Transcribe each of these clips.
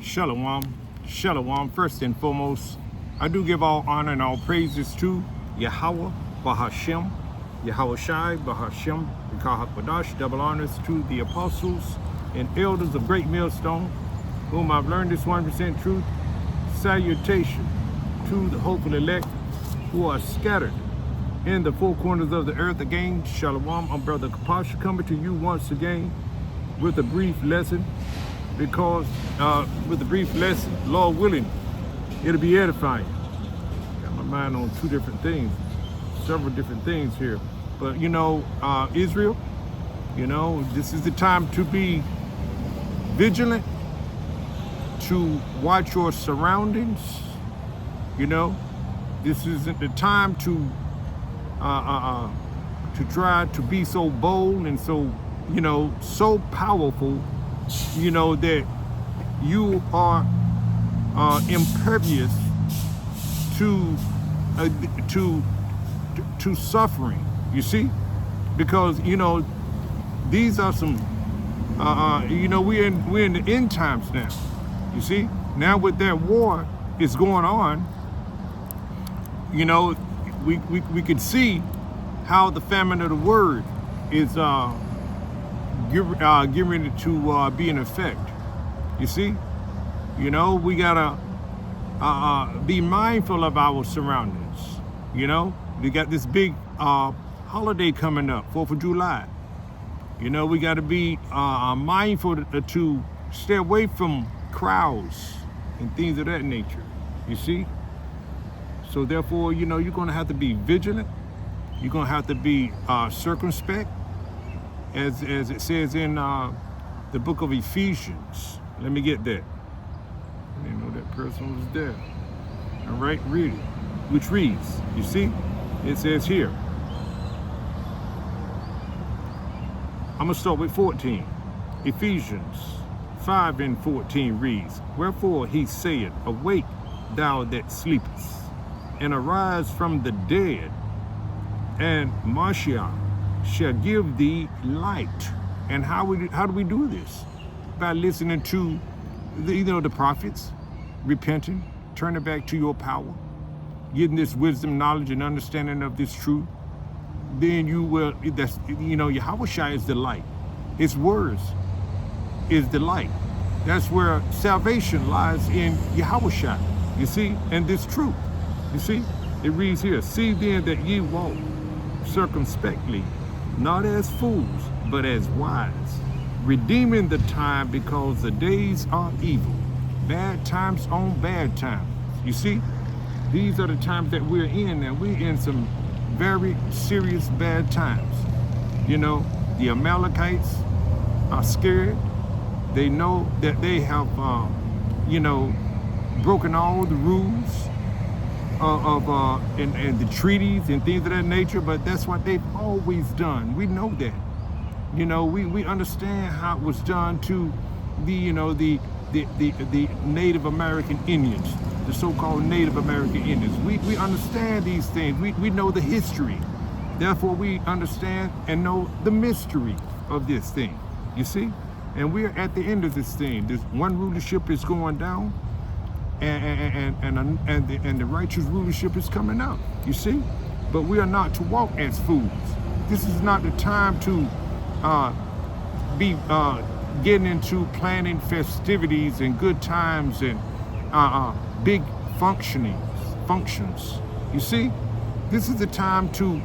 Shalom, shalom. First and foremost, I do give all honor and all praises to Yahweh, Bahashem, Yahweh Shai, Bahashem, Kahakbadash. Double honors to the apostles and elders of Great Millstone, whom I've learned this 100% truth. Salutation to the hopeful elect who are scattered in the four corners of the earth. Again, shalom. I'm Brother Kapash coming to you once again with a brief lesson. Because with a brief lesson, Lord willing, it'll be edifying. Got my mind on two different things, several different things here. But Israel, this is the time to be vigilant, to watch your surroundings. This isn't the time to try to be so bold and so powerful. That you are impervious to suffering. You see, because these are some we're in the end times now. You see, now with that war is going on, we can see how the famine of the word is getting ready to be in effect. You see, we gotta be mindful of our surroundings. We got this big holiday coming up, 4th of July. We gotta be mindful to stay away from crowds and things of that nature. You see, so therefore, you're gonna have to be vigilant. You're gonna have to be circumspect. As it says in the book of Ephesians. Let me get that. I didn't know that person was there. All right, read it. Which reads, you see, it says here. I'm going to start with 14. Ephesians 5 and 14 reads, Wherefore he saith, Awake, thou that sleepest, and arise from the dead, and Mashiach shall give thee light. And how do we do this? By listening to the prophets, repenting, turning back to your power, getting this wisdom, knowledge, and understanding of this truth. Then you will, Yahweh Shai is the light. His words is the light. That's where salvation lies, in Yahweh Shai. You see, and this truth. You see, it reads here, See then that ye walk circumspectly, not as fools, but as wise, redeeming the time, because the days are evil. Bad times on bad times. You see, these are the times that we're in, and we're in some very serious bad times. The Amalekites are scared. They know that they have, broken all the rules and the treaties and things of that nature, but that's what they've always done. We know that. We understand how it was done to the Native American Indians, the so-called Native American Indians. We understand these things. We know the history. Therefore, we understand and know the mystery of this thing. You see? And we're at the end of this thing. This one rulership is going down, and the righteous rulership is coming up, you see? But we are not to walk as fools. This is not the time to be getting into planning festivities and good times and big functions. You see? This is the time to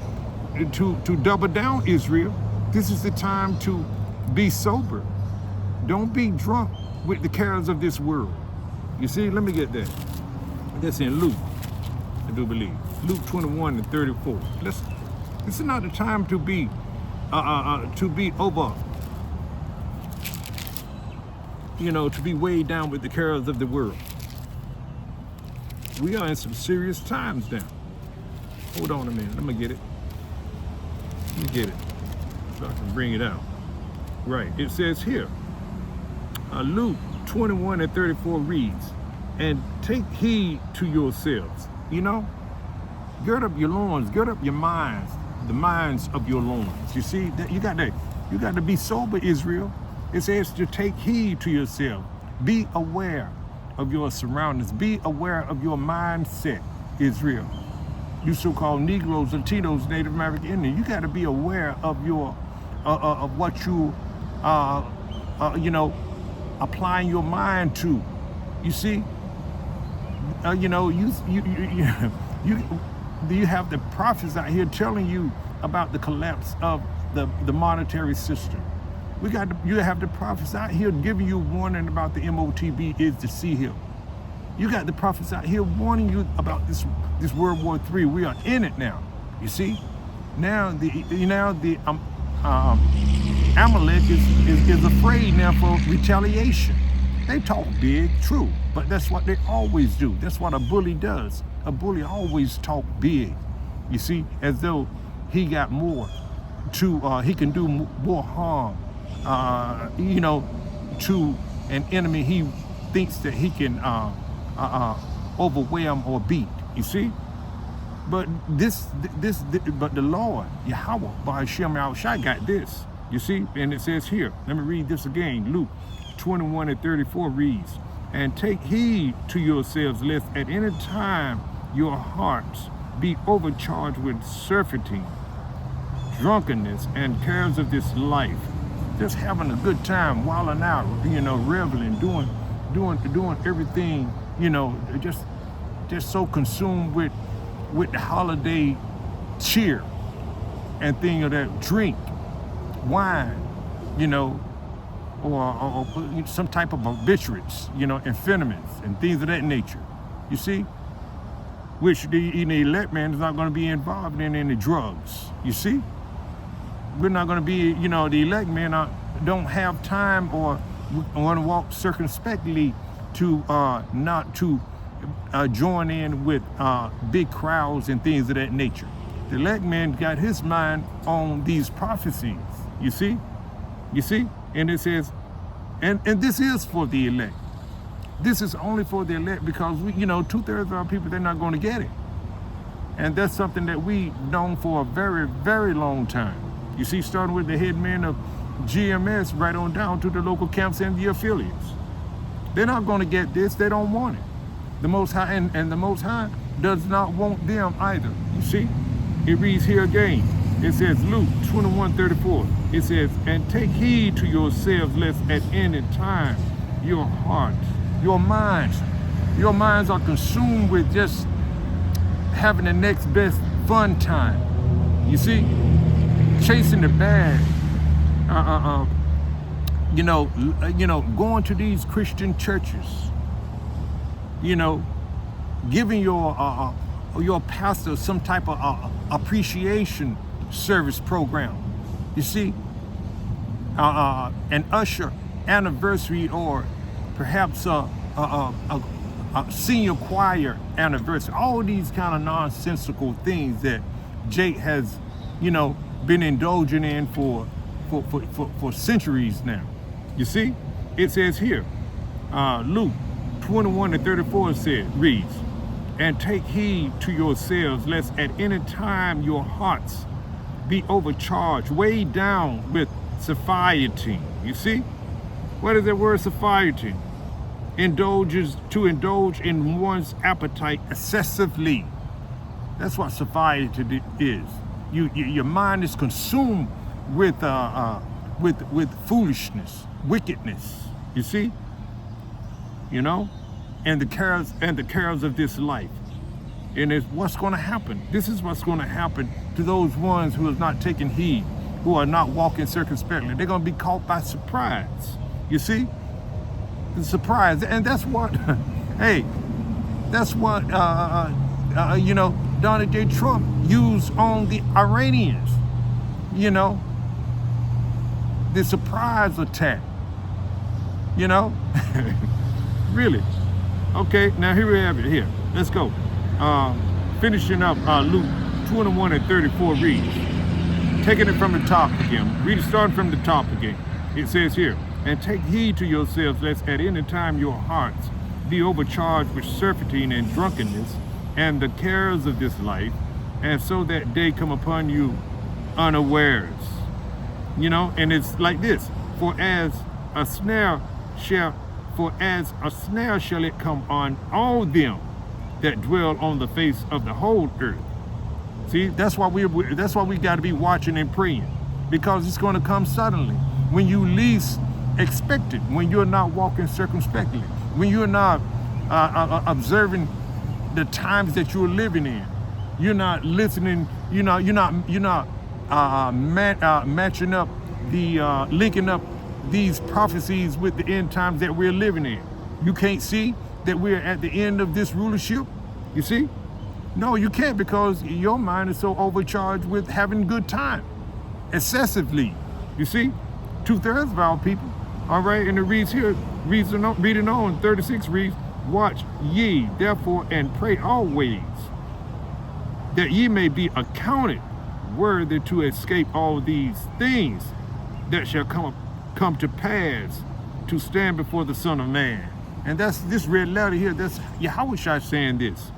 double down, Israel. This is the time to be sober. Don't be drunk with the cares of this world. You see, let me get that. That's in Luke, I do believe. Luke 21 and 34. This is not the time to be over, to be weighed down with the cares of the world. We are in some serious times now. Hold on a minute, let me get it. So I can bring it out. Right, it says here, Luke 21 and 34 reads, And take heed to yourselves. Gird up your loins, gird up your minds, the minds of your loins. You see, that you got to be sober, Israel. It says to take heed to yourself. Be aware. of your surroundings. Be aware of your mindset, Israel. You so-called Negroes, Latinos, Native American Indians, you got to be aware of your of what you applying your mind to. You see, you have the prophets out here telling you about the collapse of the monetary system. You have the prophets out here giving you warning about the MOTB is the Sea Hill. You got the prophets out here warning you about this World War III. We are in it now. You see, now the Amalek is afraid now for retaliation. They talk big, true, but that's what they always do. That's what a bully does. A bully always talk big. You see, as though he got more he can do more harm, to an enemy he thinks that he can overwhelm or beat. You see, but but the Lord Yahweh Ba'ashem Yahushua got this. You see, and it says here. Let me read this again. Luke 21:34 reads, "And take heed to yourselves, lest at any time your hearts be overcharged with surfeiting, drunkenness, and cares of this life." Just having a good time, wilding out, reveling, doing everything, just so consumed with the holiday cheer and thing of that, drink, wine, or some type of barbiturates, amphetamines and things of that nature. You see? Which the elect man is not going to be involved in any drugs. You see? We're not going to be, the elect men don't have time or want to walk circumspectly to not to join in with big crowds and things of that nature. The elect man got his mind on these prophecies. You see? And it says, and this is for the elect. This is only for the elect because we, 2/3 of our people, they're not going to get it. And that's something that we've known for a very, very long time. You see, starting with the head man of GMS right on down to the local camps and the affiliates. They're not going to get this. They don't want it. The Most High, and the Most High does not want them either. You see? It reads here again. It says, Luke 21:34. It says, "And take heed to yourselves, lest at any time your hearts, your minds are consumed with just having the next best fun time. You see? Chasing the bag, going to these Christian churches, giving your pastor some type of appreciation service program. You see, an usher anniversary, or perhaps a senior choir anniversary. All these kind of nonsensical things that Jake has, been indulging in for centuries now. You see, it says here, Luke 21:34 reads, "And take heed to yourselves, lest at any time your hearts be overcharged, weighed down with satiety." You see, what is that word satiety? To indulge in one's appetite excessively. That's what satiety is. Your mind is consumed with foolishness, wickedness. You see, and the cares of this life. And it's what's going to happen. This is what's going to happen to those ones who have not taken heed, who are not walking circumspectly. They're going to be caught by surprise. You see, the surprise, and that's what. Hey, that's what Donald J. Trump used on the Iranians. The surprise attack. Really. Okay, now here we have it here. Let's go. Finishing up Luke 21:34 reads, taking it from the top again. Read it starting from the top again. It says here, "And take heed to yourselves, lest at any time your hearts be overcharged with surfeiting and drunkenness and the cares of this life, and so that day come upon you unawares." And it's like this: "For as a snare shall For as a snare shall it come on all them that dwell on the face of the whole earth. See, that's why we got to be watching and praying, because it's going to come suddenly when you least expect it, when you're not walking circumspectly, when you're not observing the times that you're living in. You're not listening. You're not matching up linking up these prophecies with the end times that we're living in. You can't see that we're at the end of this rulership. You see? No, you can't, because your mind is so overcharged with having good time, excessively. You see? 2/3 of our people. All right, and it reads here, reading on, 36 reads, watch ye therefore and pray always, that ye may be accounted worthy to escape all these things that shall come to pass, to stand before the Son of Man. And that's this red letter here, that's Yahushua saying this.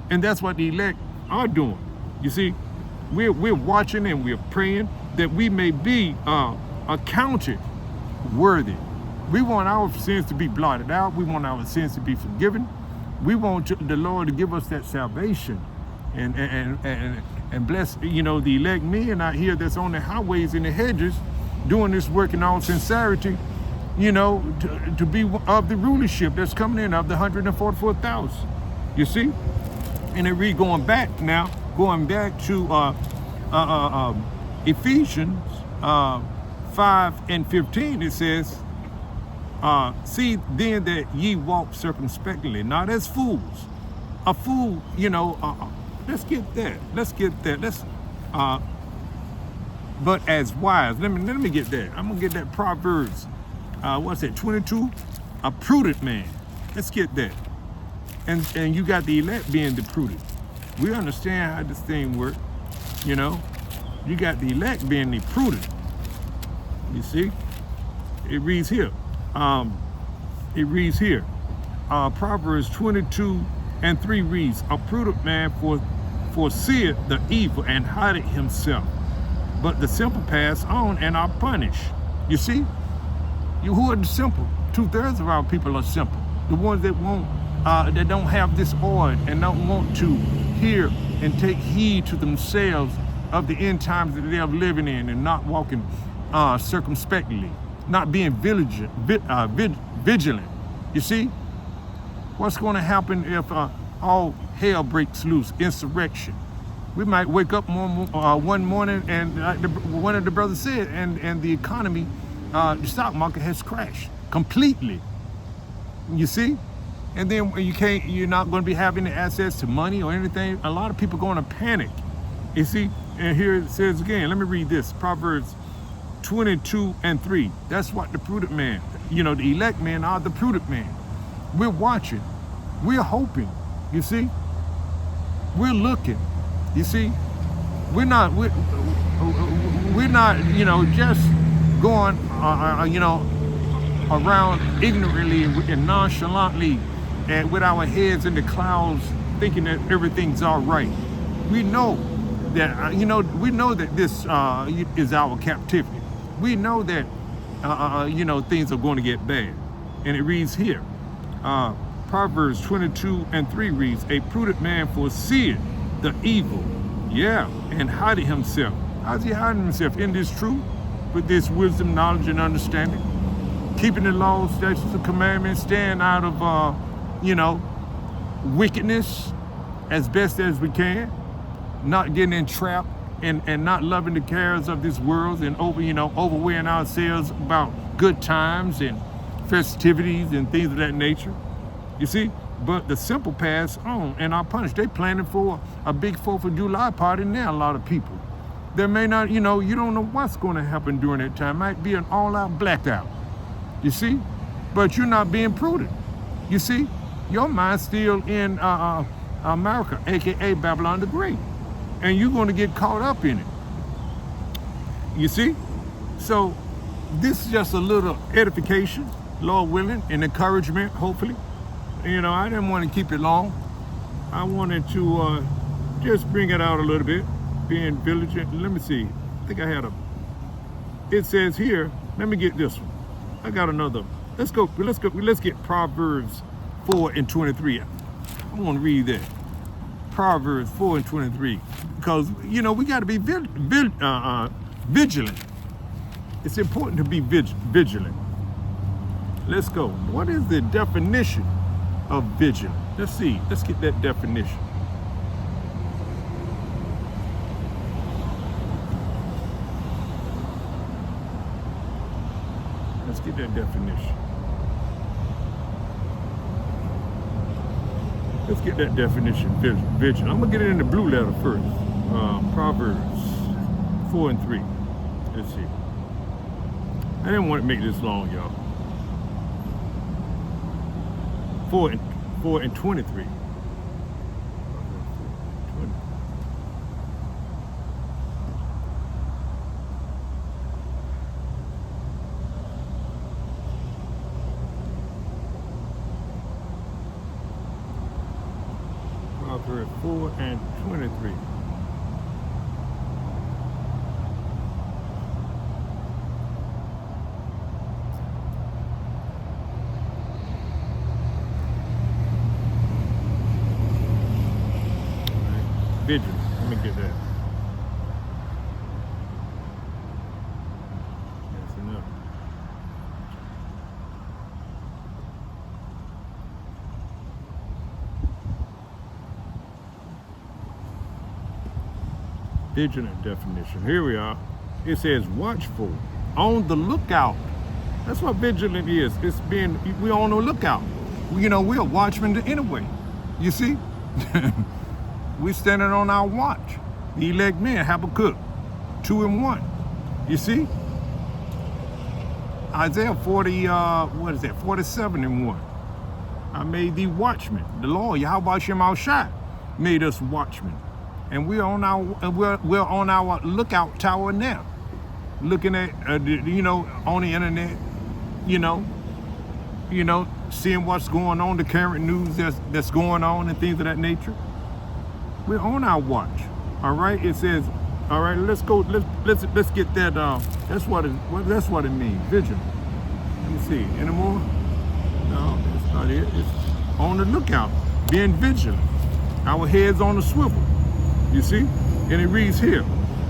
And that's what the elect are doing. You see, we're watching and we're praying that we may be accounted worthy. We want our sins to be blotted out. We want our sins to be forgiven. We want the Lord to give us that salvation and bless, the elect men out here that's on the highways and the hedges doing this work in all sincerity, to be of the rulership that's coming in, of the 144,000. You see? And it read going back to Ephesians 5:15, it says, see then that ye walk circumspectly, not as fools. A fool, let's get that. But as wise. Let me get that. I'm gonna get that Proverbs. 22? A prudent man. Let's get that. And you got the elect being the prudent. We understand how this thing works. You got the elect being the prudent. You see? It reads here. Proverbs 22:3 reads, a prudent man foreseeth the evil and hideth himself, but the simple pass on and are punished. You see? Who are the simple? 2/3 of our people are simple. The ones that that don't have this oil and don't want to hear and take heed to themselves of the end times that they're living in, and not walking circumspectly, not being vigilant. You see? What's going to happen if all hell breaks loose, insurrection? We might wake up one morning and one of the brothers said, and the economy, the stock market has crashed completely. You see? And then you're not going to be having the access to money or anything. A lot of people are going to panic. You see? And here it says again, let me read this, Proverbs 22:3. That's what the prudent man, the elect men are the prudent man. We're watching. We're hoping. You see? We're looking. You see? We're not just going, around ignorantly and nonchalantly and with our heads in the clouds thinking that everything's all right. We know that this is our captivity. We know that, things are going to get bad. And it reads here, Proverbs 22:3 reads, a prudent man foreseeth the evil, and hideth himself. How's he hiding himself? In this truth, with this wisdom, knowledge, and understanding, keeping the laws, statutes, and commandments, staying out of, wickedness as best as we can, not getting entrapped and not loving the cares of this world and overweighing ourselves about good times and festivities and things of that nature. You see? But the simple pass on and are punished. They planning for a big 4th of July party now, a lot of people. There may not, you don't know what's going to happen during that time. Might be an all-out blackout. You see? But you're not being prudent. You see? Your mind's still in America, a.k.a. Babylon the Great. And you're going to get caught up in it. You see? So this is just a little edification, Lord willing, and encouragement, hopefully. I didn't want to keep it long. I wanted to just bring it out a little bit, being vigilant. Let me see. I think I had it says here, let me get this one. I got another Let's go. Let's get Proverbs 4:23. I want to read that. Proverbs 4:23, because we got to be vigilant. It's important to be vigilant. Let's go. What is the definition of vigilant? Let's see. Let's get that definition. Let's get that definition. Let's get that definition, vigilant. I'm going to get it in the blue letter first. Proverbs 4:3. Let's see. I didn't want to make this long, y'all. 4:23. Proverbs 4:23. Vigilant. Let me get that. That's enough. Vigilant definition. Here we are. It says watchful, on the lookout. That's what vigilant is. It's being, we're on the lookout. We're watchmen anyway. You see? We're standing on our watch. The elect men, Habakkuk 2:1. You see? Isaiah 47:1. I made thee watchmen. The Lord, Yahweh Shema Shai, made us watchmen. And we're on our lookout tower now. Looking at, on the internet, seeing what's going on, the current news that's going on and things of that nature. We're on our watch. All right. It says, all right, let's go. Let's get that. That's what it means. Vigilant. Let me see. Any more? No, that's not it. It's on the lookout. Being vigilant. Our heads on the swivel. You see? And it reads here.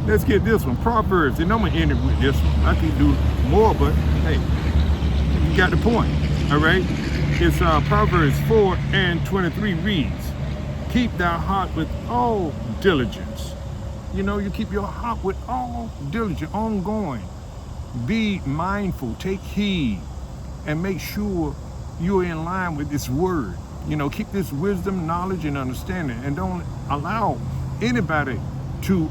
Let's get this one. Proverbs. And I'm gonna end it with this one. I could do more, but hey, you got the point. All right. It's Proverbs 4:23 reads, keep thy heart with all diligence. You keep your heart with all diligence, ongoing. Be mindful, take heed, and make sure you're in line with this word. Keep this wisdom, knowledge, and understanding, and don't allow anybody to,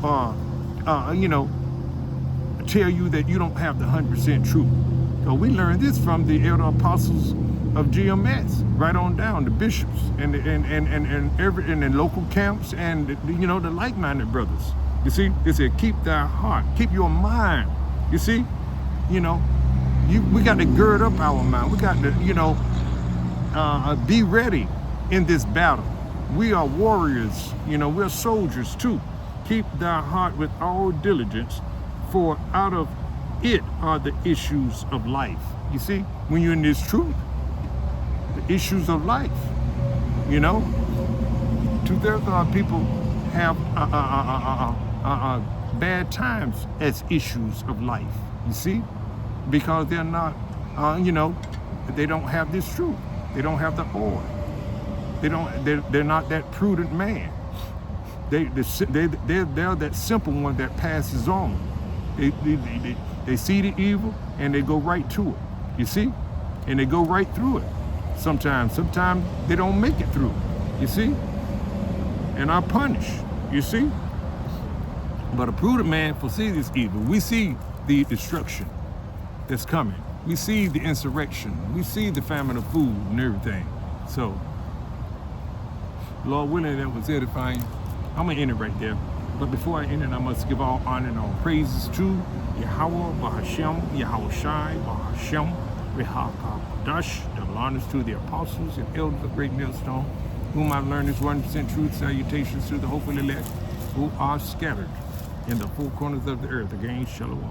tell you that you don't have the 100% truth. So we learned this from the elder apostles of GMS, right on down, the bishops and the local camps and the like-minded brothers. You see, it said keep thy heart, keep your mind. You see, we got to gird up our mind. We got to be ready in this battle. We are warriors. We're soldiers too. Keep thy heart with all diligence, for out of it are the issues of life. You see, when you're in this truth, the issues of life. 2/3 of our people have bad times as issues of life. You see, because they're not, they don't have this truth. They don't have the oil. They're not that prudent man. They're that simple one that passes on. They see the evil and they go right to it. You see, and they go right through it. Sometimes they don't make it through, you see, and are punished, you see. But a prudent man foresees this evil. We see the destruction that's coming. We see the insurrection. We see the famine of food and everything. So, Lord willing, that was edifying. I'm going to end it right there. But before I end it, I must give all honor and all praises to Yahweh, Bahashem, Yahweh Shai, Bahashem, Rehakadash, double honors to the apostles and elders of Great Millstone, whom I've learned this 100% truth. Salutations to the hopeful elect who are scattered in the four corners of the earth. Again, shalom.